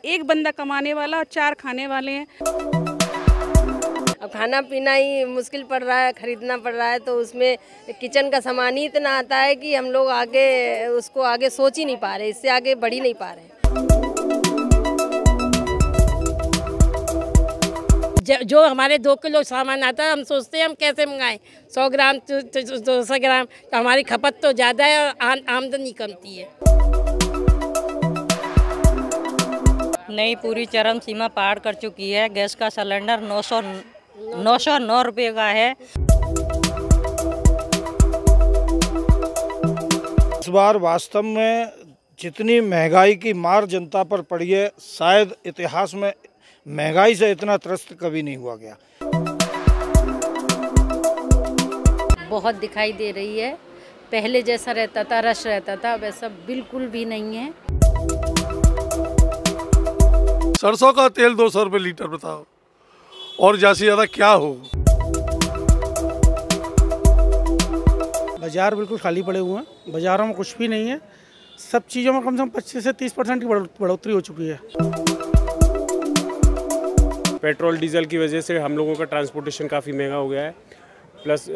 एक बंदा कमाने वाला और 4 खाने वाले हैं। अब खाना पीना ही मुश्किल पड़ रहा है, खरीदना पड़ रहा है, तो उसमें किचन का सामान ही इतना आता है कि हम लोग उसको आगे सोच ही नहीं पा रहे, इससे आगे बढ़ ही नहीं पा रहे। जो हमारे 2 किलो सामान आता है, हम सोचते हैं हम कैसे मंगाएं। 100 ग्राम 200 ग्राम, तो हमारी खपत तो ज़्यादा है और आमदनी कमती है। नई पूरी चरम सीमा पार कर चुकी है। गैस का सिलेंडर 909 रुपये का है। इस बार वास्तव में जितनी महंगाई की मार जनता पर पड़ी है, शायद इतिहास में महंगाई से इतना त्रस्त कभी नहीं हुआ गया। बहुत दिखाई दे रही है। पहले जैसा रहता था, रश रहता था, वैसा बिल्कुल भी नहीं है। सरसों का तेल 200 रुपये लीटर, बताओ, और ज़्यादा से ज़्यादा क्या हो। बाजार बिल्कुल खाली पड़े हुए हैं, बाजारों में कुछ भी नहीं है। सब चीज़ों में कम से कम 25 से 30% की बढ़ोतरी हो चुकी है। पेट्रोल डीजल की वजह से हम लोगों का ट्रांसपोर्टेशन काफ़ी महंगा हो गया है, प्लस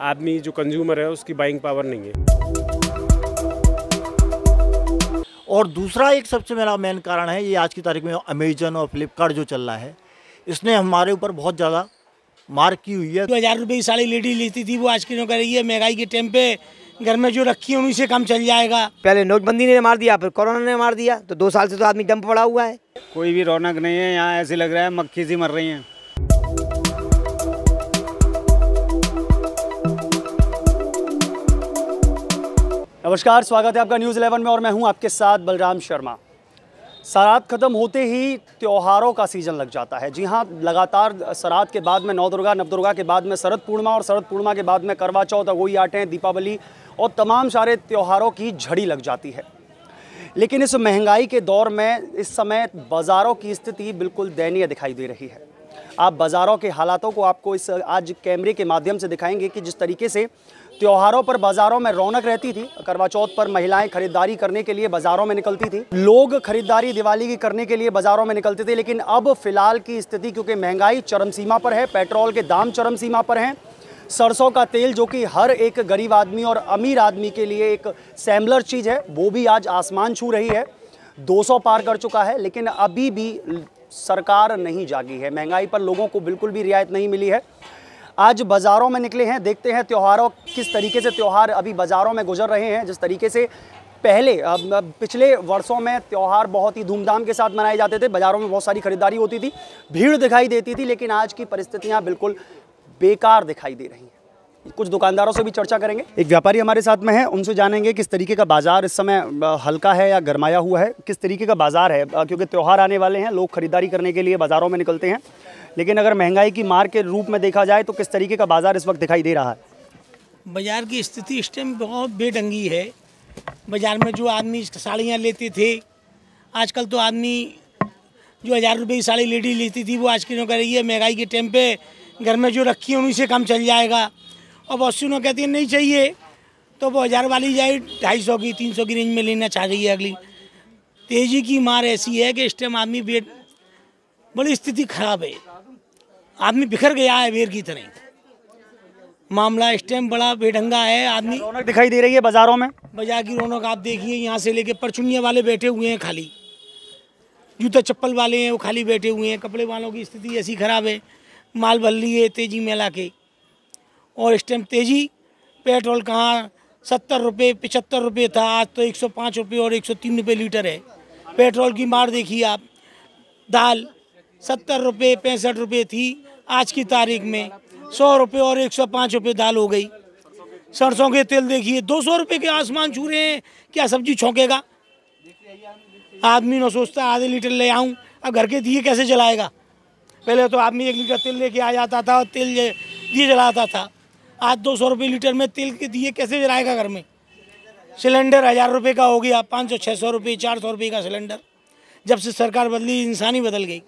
आदमी जो कंज्यूमर है उसकी बाइंग पावर नहीं है। और दूसरा एक सबसे मेरा मेन कारण है, ये आज की तारीख में अमेजन और फ्लिपकार्ट जो चल रहा है, इसने हमारे ऊपर बहुत ज़्यादा मार की हुई है। 2000 रुपये की साड़ी लेडी लेती थी, वो आज की कर रही है। महंगाई के टाइम पे घर में जो रखी है उन्हीं से कम चल जाएगा। पहले नोटबंदी ने मार दिया, फिर कोरोना ने मार दिया, तो 2 साल से तो आदमी डंप पड़ा हुआ है। कोई भी रौनक नहीं है यहाँ, ऐसे लग रहा है मक्खी सी मर रही हैं। नमस्कार, स्वागत है आपका न्यूज़ 11 में और मैं हूं आपके साथ बलराम शर्मा। सराद ख़त्म होते ही त्योहारों का सीज़न लग जाता है। जी हां, लगातार सराद के बाद में नवदुर्गा, नवदुर्गा के बाद में शरद पूर्णिमा और शरद पूर्णिमा के बाद में करवा चौथ, अगोई आठें, दीपावली और तमाम सारे त्योहारों की झड़ी लग जाती है। लेकिन इस महंगाई के दौर में इस समय बाज़ारों की स्थिति बिल्कुल दयनीय दिखाई दे रही है। आप बाज़ारों के हालातों को आपको इस आज कैमरे के माध्यम से दिखाएंगे कि जिस तरीके से त्योहारों पर बाज़ारों में रौनक रहती थी। करवा चौथ पर महिलाएं खरीदारी करने के लिए बाज़ारों में निकलती थी, लोग खरीदारी दिवाली की करने के लिए बाज़ारों में निकलते थे। लेकिन अब फिलहाल की स्थिति, क्योंकि महंगाई चरम सीमा पर है, पेट्रोल के दाम चरम सीमा पर हैं, सरसों का तेल जो कि हर एक गरीब आदमी और अमीर आदमी के लिए एक सैम्बलर चीज़ है, वो भी आज आसमान छू रही है। 200 पार कर चुका है, लेकिन अभी भी सरकार नहीं जागी है। महंगाई पर लोगों को बिल्कुल भी रियायत नहीं मिली है। आज बाज़ारों में निकले हैं, देखते हैं त्योहारों किस तरीके से त्यौहार अभी बाज़ारों में गुजर रहे हैं। जिस तरीके से पहले पिछले वर्षों में त्यौहार बहुत ही धूमधाम के साथ मनाए जाते थे, बाज़ारों में बहुत सारी खरीदारी होती थी, भीड़ दिखाई देती थी, लेकिन आज की परिस्थितियां बिल्कुल बेकार दिखाई दे रही हैं। कुछ दुकानदारों से भी चर्चा करेंगे। एक व्यापारी हमारे साथ में है, उनसे जानेंगे किस तरीके का बाज़ार इस समय हल्का है या गरमाया हुआ है, किस तरीके का बाज़ार है। क्योंकि त्यौहार आने वाले हैं, लोग खरीदारी करने के लिए बाज़ारों में निकलते हैं, लेकिन अगर महंगाई की मार के रूप में देखा जाए तो किस तरीके का बाज़ार इस वक्त दिखाई दे रहा है। बाज़ार की स्थिति इस टाइम बहुत बेढंगी है। बाज़ार में जो आदमी साड़ियाँ लेते थे, आजकल तो आदमी जो 1000 रुपये की साड़ी लेडी लेती थी, वो आज की कर रही है। महंगाई के टाइम पे घर में जो रखी है उन्हीं से कम चल जाएगा। और बहुत सी लोग कहती है नहीं चाहिए, तो वो 1000 वाली जाए 250 की 300 की रेंज में लेना चाह रही है। अगली तेज़ी की मार ऐसी है कि इस टाइम आदमी बड़ी स्थिति खराब है। आदमी बिखर गया है बेर की तरह। मामला इस टाइम बड़ा बेढंगा है। आदमी रौनक दिखाई दे रही है बाज़ारों में। बाजार की रौनक आप देखिए, यहाँ से लेके परचुनिया वाले बैठे हुए हैं खाली, जूता चप्पल वाले हैं वो खाली बैठे हुए हैं। कपड़े वालों की स्थिति ऐसी ख़राब है, माल भल्ली है तेजी मेला के। और इस टाइम तेजी, पेट्रोल कहाँ 70 रुपये 75 रुपये था, आज तो 105 रुपये और 103 रुपये लीटर है। पेट्रोल की मार देखिए आप। दाल 70 रुपये 65 रुपये थी, आज की तारीख में 100 रुपये और 105 रुपये दाल हो गई। सरसों के तेल देखिए 200 रुपये के आसमान छू रहे हैं। क्या सब्जी छौंकेगा आदमी? न सोचता आधे लीटर ले आऊँ, अब घर के दिए कैसे जलाएगा? पहले तो आदमी 1 लीटर तेल लेके आ जाता था और तेल दिए जलाता था। आज 200 रुपये लीटर में तेल के दिए कैसे जलाएगा घर में? सिलेंडर 1000 रुपये का हो गया, 500-600 रुपये 400 रुपये का सिलेंडर। जब से सरकार बदली, इंसान ही बदल गई।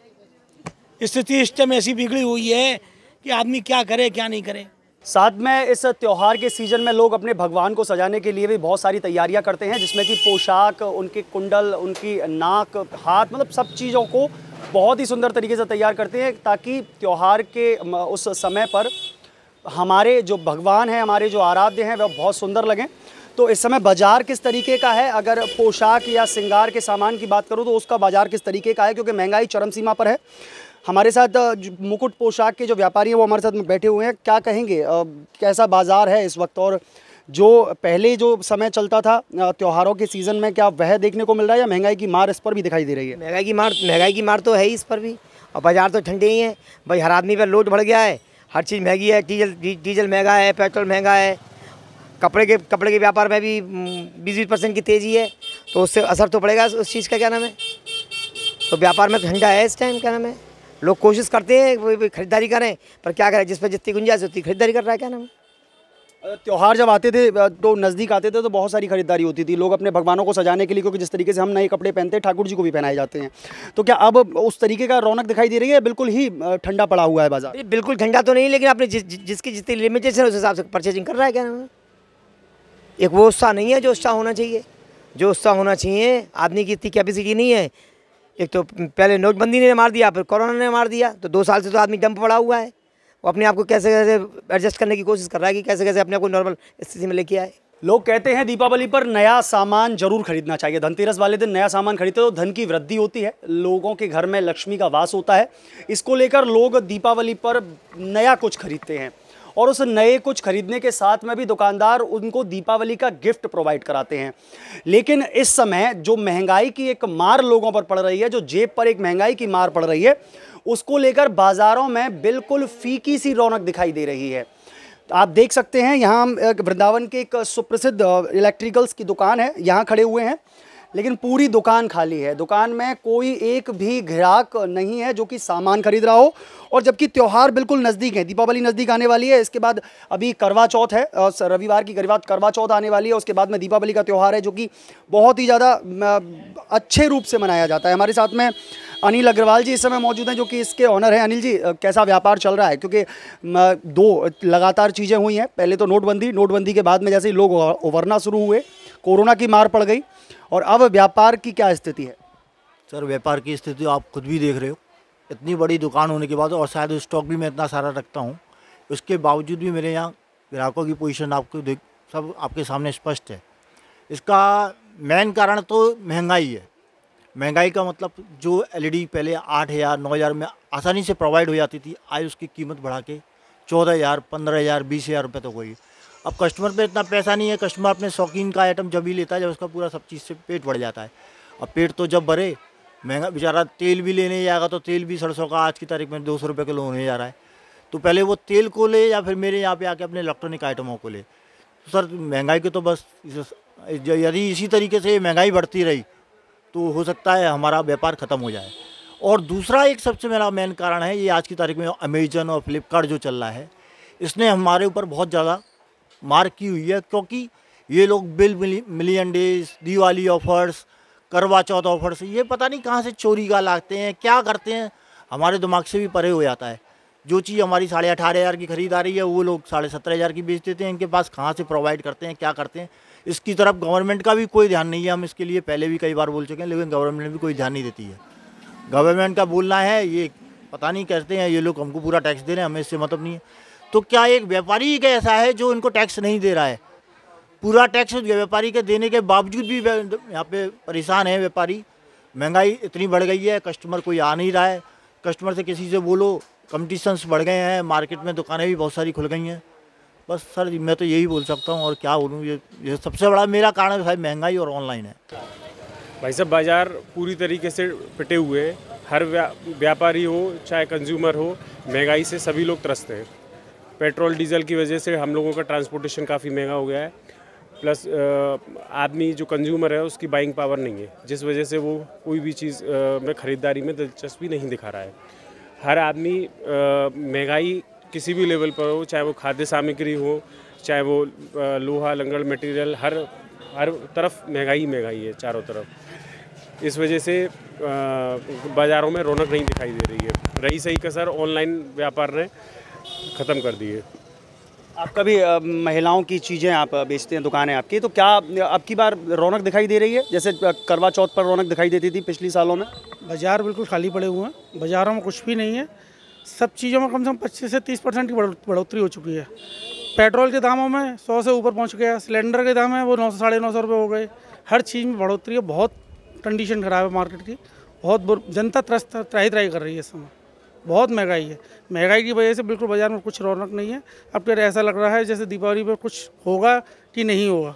स्थिति इस टाइम ऐसी बिगड़ी हुई है कि आदमी क्या करे क्या नहीं करे। साथ में इस त्यौहार के सीज़न में लोग अपने भगवान को सजाने के लिए भी बहुत सारी तैयारियां करते हैं, जिसमें कि पोशाक, उनके कुंडल, उनकी नाक, हाथ, मतलब सब चीज़ों को बहुत ही सुंदर तरीके से तैयार करते हैं ताकि त्यौहार के उस समय पर हमारे जो भगवान हैं, हमारे जो आराध्य हैं, वह बहुत सुंदर लगें। तो इस समय बाज़ार किस तरीके का है, अगर पोशाक या श्रृंगार के सामान की बात करूँ तो उसका बाज़ार किस तरीके का है, क्योंकि महंगाई चरम सीमा पर है। हमारे साथ मुकुट पोशाक के जो व्यापारी हैं वो हमारे साथ में बैठे हुए हैं। क्या कहेंगे, कैसा बाज़ार है इस वक्त, और जो पहले जो समय चलता था त्योहारों के सीज़न में, क्या वह देखने को मिल रहा है या महंगाई की मार इस पर भी दिखाई दे रही है? महंगाई की मार तो है ही इस पर भी, और बाज़ार तो ठंडे ही हैं भाई। हर आदमी पर लोड बढ़ गया है, हर चीज़ महंगी है। डीजल महंगा है, पेट्रोल महंगा है, कपड़े के व्यापार में भी 20% की तेज़ी है, तो उससे असर तो पड़ेगा उस चीज़ का। क्या नाम है, तो व्यापार में ठंडा है इस टाइम। क्या नाम है, लोग कोशिश करते हैं खरीदारी करें, पर क्या करें, जिस पर जितनी गुंजाइश उतनी खरीदारी कर रहा है। क्या नाम है, त्यौहार जब आते थे तो नज़दीक आते थे तो बहुत सारी खरीदारी होती थी, लोग अपने भगवानों को सजाने के लिए, क्योंकि जिस तरीके से हम नए कपड़े पहनते हैं ठाकुर जी को भी पहनाए जाते हैं, तो क्या अब उस तरीके का रौनक दिखाई दे रही है? बिल्कुल ही ठंडा पड़ा हुआ है बाजार? बिल्कुल ठंडा तो नहीं, लेकिन आपने जिसकी जितनी लिमिटेशन है उस हिसाब से परचेजिंग कर रहा है। क्या नाम है, एक वो उत्साह नहीं है जो उत्साह होना चाहिए। जो उत्साह होना चाहिए, आदमी की इतनी कैपेसिटी नहीं है। एक तो पहले नोटबंदी ने मार दिया, फिर कोरोना ने मार दिया, तो 2 साल से तो आदमी डंप पड़ा हुआ है। वो अपने आप को कैसे कैसे एडजस्ट करने की कोशिश कर रहा है कि कैसे कैसे अपने आप को नॉर्मल स्थिति में लेके आए। लोग कहते हैं दीपावली पर नया सामान जरूर खरीदना चाहिए। धनतेरस वाले दिन नया सामान खरीदते तो धन की वृद्धि होती है, लोगों के घर में लक्ष्मी का वास होता है। इसको लेकर लोग दीपावली पर नया कुछ खरीदते हैं, और उस नए कुछ खरीदने के साथ में भी दुकानदार उनको दीपावली का गिफ्ट प्रोवाइड कराते हैं। लेकिन इस समय जो महंगाई की एक मार लोगों पर पड़ रही है, जो जेब पर एक महंगाई की मार पड़ रही है, उसको लेकर बाज़ारों में बिल्कुल फीकी सी रौनक दिखाई दे रही है। आप देख सकते हैं यहाँ वृंदावन के एक सुप्रसिद्ध इलेक्ट्रिकल्स की दुकान है, यहाँ खड़े हुए हैं, लेकिन पूरी दुकान खाली है। दुकान में कोई एक भी ग्राहक नहीं है जो कि सामान खरीद रहा हो, और जबकि त्यौहार बिल्कुल नज़दीक है, दीपावली नज़दीक आने वाली है, इसके बाद अभी करवा चौथ है, रविवार की करवा चौथ आने वाली है, उसके बाद में दीपावली का त्यौहार है जो कि बहुत ही ज़्यादा अच्छे रूप से मनाया जाता है। हमारे साथ में अनिल अग्रवाल जी इस समय मौजूद हैं जो कि इसके ऑनर हैं। अनिल जी, कैसा व्यापार चल रहा है? क्योंकि 2 लगातार चीज़ें हुई हैं, पहले तो नोटबंदी के बाद में जैसे ही लोग उभरना शुरू हुए, कोरोना की मार पड़ गई, और अब व्यापार की क्या स्थिति है? सर, व्यापार की स्थिति आप खुद भी देख रहे हो, इतनी बड़ी दुकान होने के बाद, और शायद स्टॉक भी मैं इतना सारा रखता हूँ, उसके बावजूद भी मेरे यहाँ ग्राहकों की पोजीशन आपको सब आपके सामने स्पष्ट है। इसका मेन कारण तो महंगाई है। महंगाई का मतलब जो LED पहले 8,000 9,000 में आसानी से प्रोवाइड हो जाती थी, आज उसकी कीमत बढ़ा के 14,000 15,000 20,000 रुपये तक हुई। अब कस्टमर पे इतना पैसा नहीं है, कस्टमर अपने शौकीन का आइटम जब ही लेता है जब उसका पूरा सब चीज़ से पेट भर जाता है। अब पेट तो जब भरे, महंगा बेचारा तेल भी लेने जाएगा तो तेल भी सरसों का आज की तारीख में 200 रुपये किलो होने जा रहा है, तो पहले वो तेल को ले या फिर मेरे यहाँ पे आके अपने इलेक्ट्रॉनिक आइटमों को ले। तो सर, महंगाई के तो बस यदि इसी तरीके से महंगाई बढ़ती रही तो हो सकता है हमारा व्यापार ख़त्म हो जाए। और दूसरा एक सबसे मेरा मेन कारण है, ये आज की तारीख में अमेजन और फ्लिपकार्ट जो चल रहा है, इसने हमारे ऊपर बहुत ज़्यादा मार की हुई है, क्योंकि ये लोग मिलियन डेज, दिवाली ऑफर्स, करवा चौथ ऑफर्स, ये पता नहीं कहाँ से चोरी का लाते हैं, क्या करते हैं, हमारे दिमाग से भी परे हो जाता है। जो चीज़ हमारी 18,500 की खरीद आ रही है वो लोग 17,500 की बेच देते हैं। इनके पास कहाँ से प्रोवाइड करते हैं, क्या करते हैं, इसकी तरफ गवर्नमेंट का भी कोई ध्यान नहीं है। हम इसके लिए पहले भी कई बार बोल चुके हैं, लेकिन गवर्नमेंट भी कोई ध्यान नहीं देती है। गवर्नमेंट का बोलना है, ये पता नहीं कहते हैं ये लोग हमको पूरा टैक्स दे रहे हैं, हमें इससे मतलब नहीं है। तो क्या एक व्यापारी एक ऐसा है जो इनको टैक्स नहीं दे रहा है? पूरा टैक्स व्यापारी के देने के बावजूद भी यहाँ पे परेशान है व्यापारी। महंगाई इतनी बढ़ गई है, कस्टमर कोई आ नहीं रहा है, कस्टमर से किसी से बोलो, कंपटीशंस बढ़ गए हैं, मार्केट में दुकानें भी बहुत सारी खुल गई हैं। बस सर, मैं तो यही बोल सकता हूँ, और क्या बोलूँ, ये सबसे बड़ा मेरा कारण है महंगाई और ऑनलाइन है। भाई साहब, बाज़ार पूरी तरीके से पिटे हुए हैं। हर व्यापारी हो चाहे कंज्यूमर हो, महंगाई से सभी लोग त्रस्त हैं। पेट्रोल डीजल की वजह से हम लोगों का ट्रांसपोर्टेशन काफ़ी महंगा हो गया है, प्लस आदमी जो कंज्यूमर है उसकी बाइंग पावर नहीं है, जिस वजह से वो कोई भी चीज़ में ख़रीदारी में दिलचस्पी नहीं दिखा रहा है। हर आदमी महंगाई किसी भी लेवल पर हो, चाहे वो खाद्य सामग्री हो, चाहे वो लोहा लंगड़ मटेरियल, हर तरफ महंगाई है चारों तरफ। इस वजह से बाज़ारों में रौनक नहीं दिखाई दे रही है। रही सही कसर ऑनलाइन व्यापार ने ख़त्म कर दी है। आपका भी महिलाओं की चीज़ें आप बेचते हैं, दुकान है आपकी, तो क्या अब की बार रौनक दिखाई दे रही है जैसे करवा चौथ पर रौनक दिखाई देती थी पिछली सालों में? बाज़ार बिल्कुल खाली पड़े हुए हैं, बाज़ारों में कुछ भी नहीं है। सब चीज़ों में कम से कम 25 से 30% की बढ़ोतरी हो चुकी है। पेट्रोल के दामों में 100 से ऊपर पहुंच गया, सिलेंडर के दाम है वो 900 साढ़े 900 रुपये हो गए। हर चीज़ में बढ़ोतरी है, बहुत कंडीशन ख़राब है मार्केट की, बहुत जनता त्राही कर रही है इस समय, बहुत महंगाई है। महंगाई की वजह से बिल्कुल बाज़ार में कुछ रौनक नहीं है। अब फिर ऐसा लग रहा है जैसे दीपावली पर कुछ होगा कि नहीं होगा।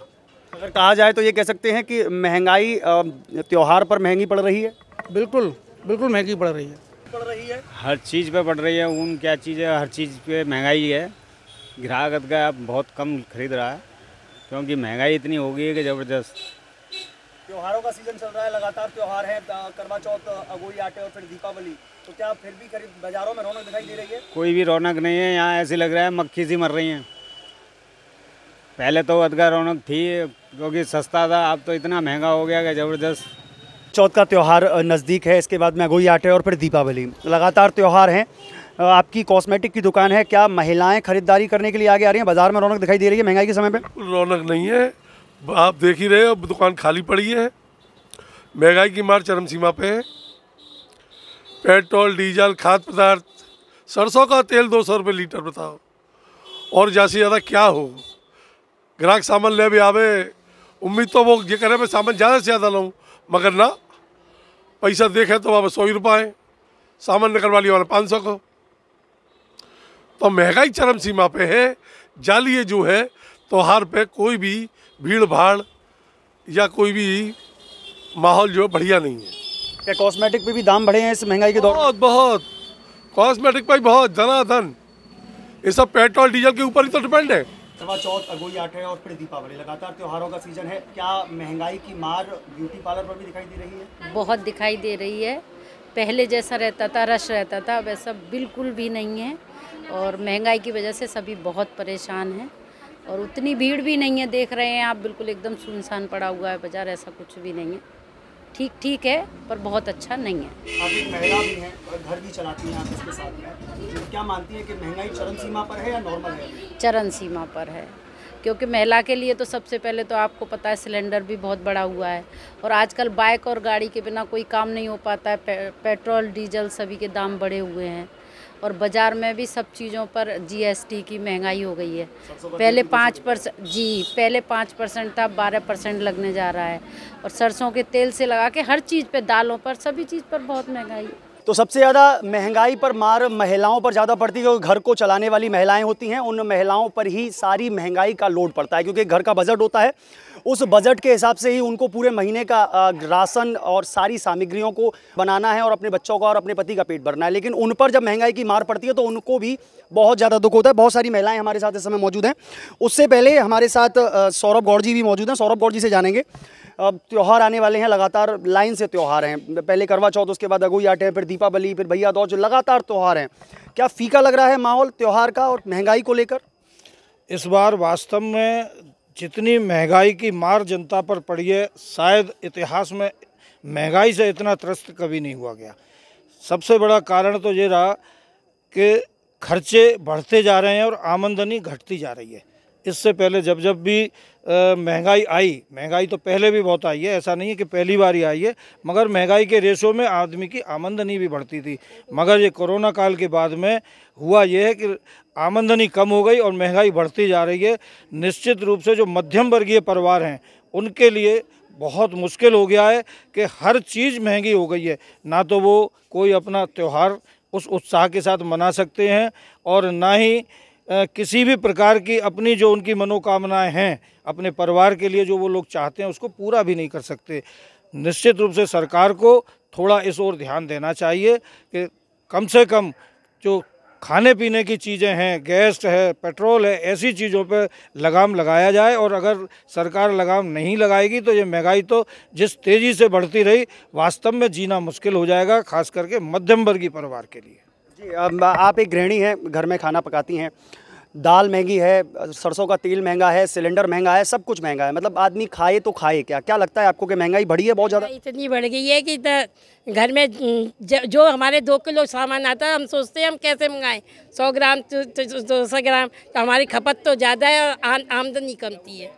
अगर कहा जाए तो ये कह सकते हैं कि महंगाई त्यौहार पर महंगी पड़ रही है। बिल्कुल बिल्कुल महंगी पड़ रही है। हर चीज़ पे बढ़ रही है। ऊन क्या चीज़ है, हर चीज़ पे महंगाई है। ग्राहक का अब बहुत कम खरीद रहा है क्योंकि महंगाई इतनी हो गई है कि ज़बरदस्त। त्योहारों का सीजन चल रहा है, लगातार त्योहार है, करवा चौथ, अगोई आटे और फिर दीपावली, तो क्या फिर भी करीब बाजारों में रौनक दिखाई दे रही है? कोई भी रौनक नहीं है यहाँ, ऐसे लग रहा है मक्खी सी मर रही हैं। पहले तो अदगा रौनक थी क्योंकि सस्ता था, अब तो इतना महंगा हो गया कि ज़बरदस्त। चौथ का त्यौहार नज़दीक है, इसके बाद में अगोई आटे और फिर दीपावली, लगातार त्यौहार हैं। आपकी कॉस्मेटिक की दुकान है, क्या महिलाएं खरीदारी करने के लिए आगे आ रही हैं? बाजार में रौनक दिखाई दे रही है महंगाई के समय पे? रौनक नहीं है, आप देख ही रहे हो, अब दुकान खाली पड़ी है। महंगाई की मार चरम सीमा पे है। पेट्रोल, डीजल, खाद्य पदार्थ, सरसों का तेल 200 रुपये लीटर बताओ, और ज़्यादा से ज़्यादा क्या हो। ग्राहक सामान ले भी आवे, उम्मीद तो वो ये करे मैं सामान ज़्यादा से ज़्यादा लाऊँ, मगर ना, पैसा देखे तो वहाँ 100 रुपये, सामान निकलवा लिया वाला 500 को। तो महंगाई चरम सीमा पे है। जालिए जो है त्योहार पे कोई भी भीड़ भाड़ या कोई भी माहौल जो बढ़िया नहीं है। क्या कॉस्मेटिक पे भी दाम बढ़े हैं इस महंगाई के दौर? बहुत कॉस्मेटिक पे बहुत धनाधन। ये सब पेट्रोल डीजल के ऊपर ही तो डिपेंड है। करवा चौथ, अगोई आटे और फिर दीपावली, लगातार त्योहारों का सीजन है, क्या महंगाई की मार ब्यूटी पार्लर पर भी दिखाई दे रही है? बहुत दिखाई दे रही है। पहले जैसा रहता था, रश रहता था, वैसा बिल्कुल भी नहीं है। और महंगाई की वजह से सभी बहुत परेशान हैं और उतनी भीड़ भी नहीं है। देख रहे हैं आप, बिल्कुल एकदम सुनसान पड़ा हुआ है बाज़ार, ऐसा कुछ भी नहीं है। ठीक है, पर बहुत अच्छा नहीं है। आप एक महिला भी हैं और घर भी चलाती हैं आप इसके साथ में, क्या मानती हैं कि महंगाई चरम सीमा पर है या नॉर्मल है? चरम सीमा पर है, क्योंकि महिला के लिए तो सबसे पहले तो आपको पता है सिलेंडर भी बहुत बढ़ा हुआ है और आजकल बाइक और गाड़ी के बिना कोई काम नहीं हो पाता है। पेट्रोल डीजल सभी के दाम बढ़े हुए हैं और बाज़ार में भी सब चीज़ों पर GST की महंगाई हो गई है। पहले 5% था, 12% लगने जा रहा है। और सरसों के तेल से लगा के हर चीज़ पे, दालों पर, सभी चीज़ पर बहुत महंगाई है। तो सबसे ज़्यादा महंगाई पर मार महिलाओं पर ज़्यादा पड़ती है, क्योंकि घर को चलाने वाली महिलाएं होती हैं, उन महिलाओं पर ही सारी महंगाई का लोड पड़ता है, क्योंकि घर का बजट होता है, उस बजट के हिसाब से ही उनको पूरे महीने का राशन और सारी सामग्रियों को बनाना है और अपने बच्चों का और अपने पति का पेट भरना है। लेकिन उन पर जब महंगाई की मार पड़ती है तो उनको भी बहुत ज़्यादा दुख होता है। बहुत सारी महिलाएं हमारे साथ इस समय मौजूद हैं। उससे पहले हमारे साथ सौरभ गौड़ जी भी मौजूद हैं। सौरभ गौड़ जी से जानेंगे, त्यौहार आने वाले हैं, लगातार लाइन से त्यौहार हैं, पहले करवा चौथ, उसके बाद अगोई आटे, फिर दीपावली, फिर भैया दूज, लगातार त्यौहार हैं। क्या फीका लग रहा है माहौल त्यौहार का और महंगाई को लेकर? इस बार वास्तव में जितनी महंगाई की मार जनता पर पड़ी है, शायद इतिहास में महंगाई से इतना त्रस्त कभी नहीं हुआ गया। सबसे बड़ा कारण तो ये रहा कि खर्चे बढ़ते जा रहे हैं और आमदनी घटती जा रही है। इससे पहले जब जब भी महंगाई आई, महंगाई तो पहले भी बहुत आई है, ऐसा नहीं है कि पहली बार ही आई है, मगर महंगाई के रेशों में आदमी की आमदनी भी बढ़ती थी। मगर ये कोरोना काल के बाद में हुआ ये है कि आमदनी कम हो गई और महंगाई बढ़ती जा रही है। निश्चित रूप से जो मध्यम वर्गीय परिवार हैं उनके लिए बहुत मुश्किल हो गया है कि हर चीज़ महंगी हो गई है। ना तो वो कोई अपना त्यौहार उस उत्साह के साथ मना सकते हैं और ना ही किसी भी प्रकार की अपनी जो उनकी मनोकामनाएं हैं अपने परिवार के लिए जो वो लोग चाहते हैं उसको पूरा भी नहीं कर सकते। निश्चित रूप से सरकार को थोड़ा इस ओर ध्यान देना चाहिए कि कम से कम जो खाने पीने की चीज़ें हैं, गैस है, पेट्रोल है, ऐसी चीज़ों पर लगाम लगाया जाए। और अगर सरकार लगाम नहीं लगाएगी तो ये महंगाई तो जिस तेज़ी से बढ़ती रही, वास्तव में जीना मुश्किल हो जाएगा, खास करके मध्यम वर्गीय परिवार के लिए। जी, आप एक गृहिणी हैं, घर में खाना पकाती हैं, दाल महंगी है, सरसों का तेल महंगा है, सिलेंडर महंगा है, सब कुछ महंगा है। मतलब आदमी खाए तो खाए क्या? क्या लगता है आपको कि महंगाई बढ़ी है बहुत ज़्यादा? इतनी बढ़ गई है कि घर में जो हमारे 2 किलो सामान आता है हम सोचते हैं हम कैसे मंगाएं। 100 ग्राम 200 ग्राम, तो हमारी खपत तो ज़्यादा है और आमदनी कमती है,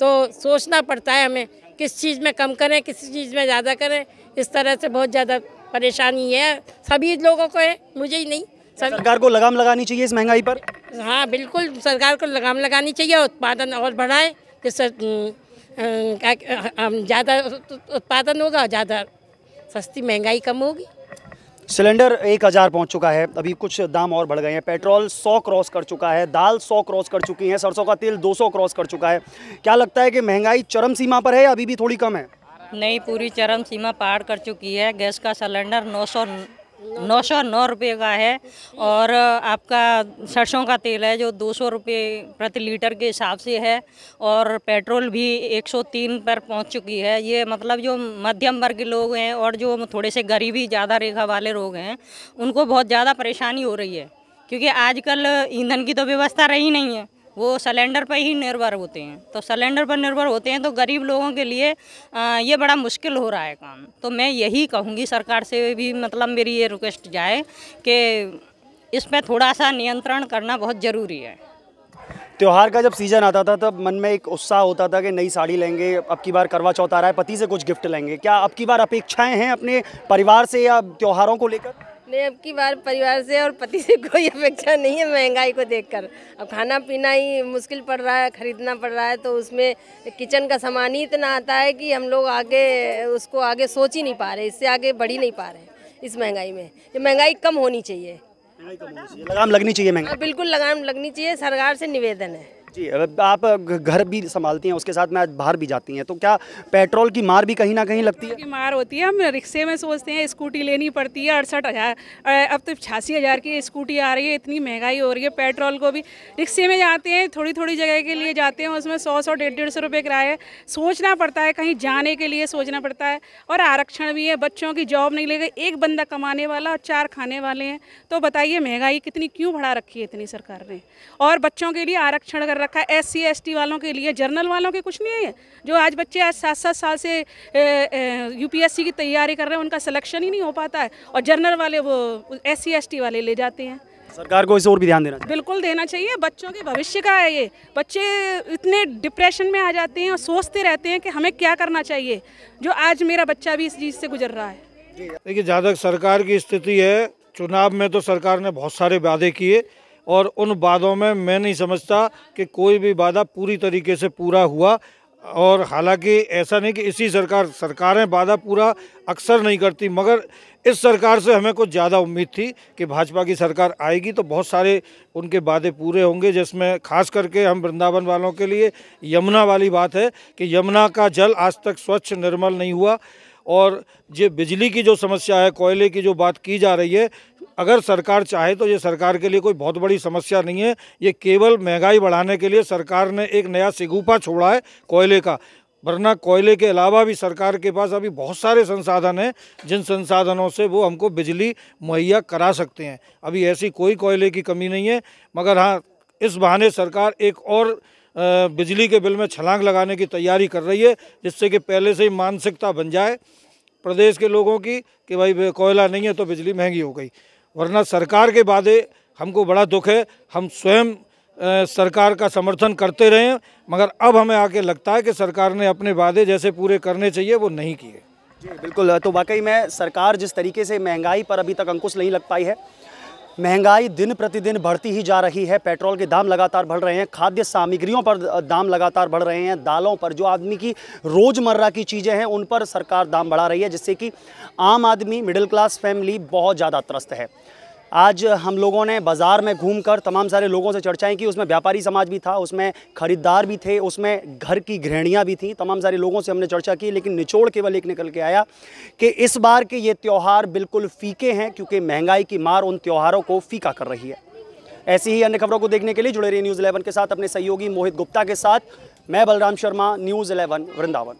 तो सोचना पड़ता है हमें किस चीज़ में कम करें, किस चीज़ में ज़्यादा करें। इस तरह से बहुत ज़्यादा परेशानी है, सभी लोगों को है, मुझे ही नहीं। सरकार को लगाम लगानी चाहिए इस महंगाई पर। हाँ बिल्कुल, सरकार को लगाम लगानी चाहिए, उत्पादन और बढ़ाए, जिससे ज़्यादा उत्पादन होगा, ज़्यादा सस्ती महंगाई कम होगी। सिलेंडर 1000 पहुंच चुका है, अभी कुछ दाम और बढ़ गए हैं। पेट्रोल 100 क्रॉस कर चुका है, दाल 100 क्रॉस कर चुकी है, सरसों का तेल 200 क्रॉस कर चुका है। क्या लगता है कि महंगाई चरम सीमा पर है या अभी भी थोड़ी कम है? नहीं, पूरी चरम सीमा पार कर चुकी है। गैस का सिलेंडर 909 रुपये का है और आपका सरसों का तेल है जो 200 रुपये प्रति लीटर के हिसाब से है और पेट्रोल भी 103 पर पहुंच चुकी है। ये मतलब जो मध्यम वर्ग के लोग हैं और जो थोड़े से गरीबी ज़्यादा रेखा वाले लोग हैं उनको बहुत ज़्यादा परेशानी हो रही है, क्योंकि आजकल ईंधन की तो व्यवस्था रही नहीं है, वो सिलेंडर पर ही निर्भर होते हैं। तो सिलेंडर पर निर्भर होते हैं तो गरीब लोगों के लिए ये बड़ा मुश्किल हो रहा है काम। तो मैं यही कहूँगी सरकार से भी, मतलब मेरी ये रिक्वेस्ट जाए कि इस पर थोड़ा सा नियंत्रण करना बहुत ज़रूरी है। त्योहार का जब सीज़न आता था तब मन में एक उत्साह होता था कि नई साड़ी लेंगे, अब की बार करवा चौथ आ रहा है, पति से कुछ गिफ्ट लेंगे। क्या अब की बार अपेक्षाएँ हैं अपने परिवार से या त्योहारों को लेकर? नहीं, अब की बार परिवार से और पति से कोई अपेक्षा नहीं है महंगाई को देखकर। अब खाना पीना ही मुश्किल पड़ रहा है, खरीदना पड़ रहा है, तो उसमें किचन का सामान ही इतना आता है कि हम लोग उसको आगे सोच ही नहीं पा रहे, इससे आगे बढ़ ही नहीं पा रहे इस महंगाई में। ये महंगाई कम होनी चाहिए, लगाम लगनी चाहिए महंगाई। बिल्कुल लगाम लगनी चाहिए, सरकार से निवेदन है। जी, आप घर भी संभालती हैं, उसके साथ में आज बाहर भी जाती हैं, तो क्या पेट्रोल की मार भी कहीं ना कहीं लगती है? की मार होती है। हम रिक्शे में सोचते हैं स्कूटी लेनी पड़ती है 68,000, अब तो 86,000 की स्कूटी आ रही है। इतनी महंगाई हो रही है, पेट्रोल को भी रिक्शे में जाते हैं, थोड़ी थोड़ी जगह के लिए जाते हैं, उसमें 100 150 रुपये किराया सोचना पड़ता है, कहीं जाने के लिए सोचना पड़ता है। और आरक्षण भी है, बच्चों की जॉब नहीं लेगा, एक बंदा कमाने वाला और 4 खाने वाले हैं, तो बताइए महंगाई कितनी क्यों बढ़ा रखी है इतनी सरकार ने। और बच्चों के लिए आरक्षण कर रखा है, SC ST वालों के लिए, जनरल वालों के कुछ नहीं है। जो आज बच्चे आज 7-7 साल से UPSC की तैयारी कर रहे हैं, उनका सिलेक्शन ही नहीं हो पाता है, और जनरल वाले वो SC ST वाले ले जाते हैं। सरकार को इस और भी ध्यान देना चाहिए। बिल्कुल देना चाहिए, बच्चों के भविष्य का है ये। बच्चे इतने डिप्रेशन में आ जाते हैं और सोचते रहते हैं कि हमें क्या करना चाहिए, जो आज मेरा बच्चा भी इस चीज़ से गुजर रहा है। देखिए, जहाँ तक सरकार की स्थिति है, चुनाव में तो सरकार ने बहुत सारे वादे किए और उन वादों में मैं नहीं समझता कि कोई भी वादा पूरी तरीके से पूरा हुआ। और हालांकि ऐसा नहीं कि इसी सरकारें वादा पूरा अक्सर नहीं करती, मगर इस सरकार से हमें कुछ ज़्यादा उम्मीद थी कि भाजपा की सरकार आएगी तो बहुत सारे उनके वादे पूरे होंगे, जिसमें खास करके हम वृंदावन वालों के लिए यमुना वाली बात है कि यमुना का जल आज तक स्वच्छ निर्मल नहीं हुआ। और ये बिजली की जो समस्या है, कोयले की जो बात की जा रही है, अगर सरकार चाहे तो ये सरकार के लिए कोई बहुत बड़ी समस्या नहीं है। ये केवल महंगाई बढ़ाने के लिए सरकार ने एक नया सिगुफा छोड़ा है कोयले का, वरना कोयले के अलावा भी सरकार के पास अभी बहुत सारे संसाधन हैं, जिन संसाधनों से वो हमको बिजली मुहैया करा सकते हैं। अभी ऐसी कोई कोयले की कमी नहीं है, मगर हाँ, इस बहाने सरकार एक और बिजली के बिल में छलांग लगाने की तैयारी कर रही है, जिससे कि पहले से ही मानसिकता बन जाए प्रदेश के लोगों की कि भाई कोयला नहीं है तो बिजली महंगी हो गई। वरना सरकार के वादे हमको बड़ा दुख है, हम स्वयं सरकार का समर्थन करते रहे, मगर अब हमें आके लगता है कि सरकार ने अपने वादे जैसे पूरे करने चाहिए वो नहीं किए। जी बिल्कुल, तो वाकई में सरकार जिस तरीके से महंगाई पर अभी तक अंकुश नहीं लग पाई है, महंगाई दिन प्रतिदिन बढ़ती ही जा रही है। पेट्रोल के दाम लगातार बढ़ रहे हैं, खाद्य सामग्रियों पर दाम लगातार बढ़ रहे हैं, दालों पर, जो आदमी की रोज़मर्रा की चीज़ें हैं उन पर सरकार दाम बढ़ा रही है, जिससे कि आम आदमी, मिडिल क्लास फैमिली बहुत ज़्यादा त्रस्त है। आज हम लोगों ने बाज़ार में घूमकर तमाम सारे लोगों से चर्चाएं की, उसमें व्यापारी समाज भी था, उसमें ख़रीदार भी थे, उसमें घर की गृहिणियां भी थीं, तमाम सारे लोगों से हमने चर्चा की, लेकिन निचोड़ केवल एक निकल के आया कि इस बार के ये त्यौहार बिल्कुल फीके हैं, क्योंकि महंगाई की मार उन त्योहारों को फीका कर रही है। ऐसी ही अन्य खबरों को देखने के लिए जुड़े रहिए न्यूज़ 11 के साथ, अपने सहयोगी मोहित गुप्ता के साथ। मैं बलराम शर्मा, न्यूज़ 11 वृंदावन।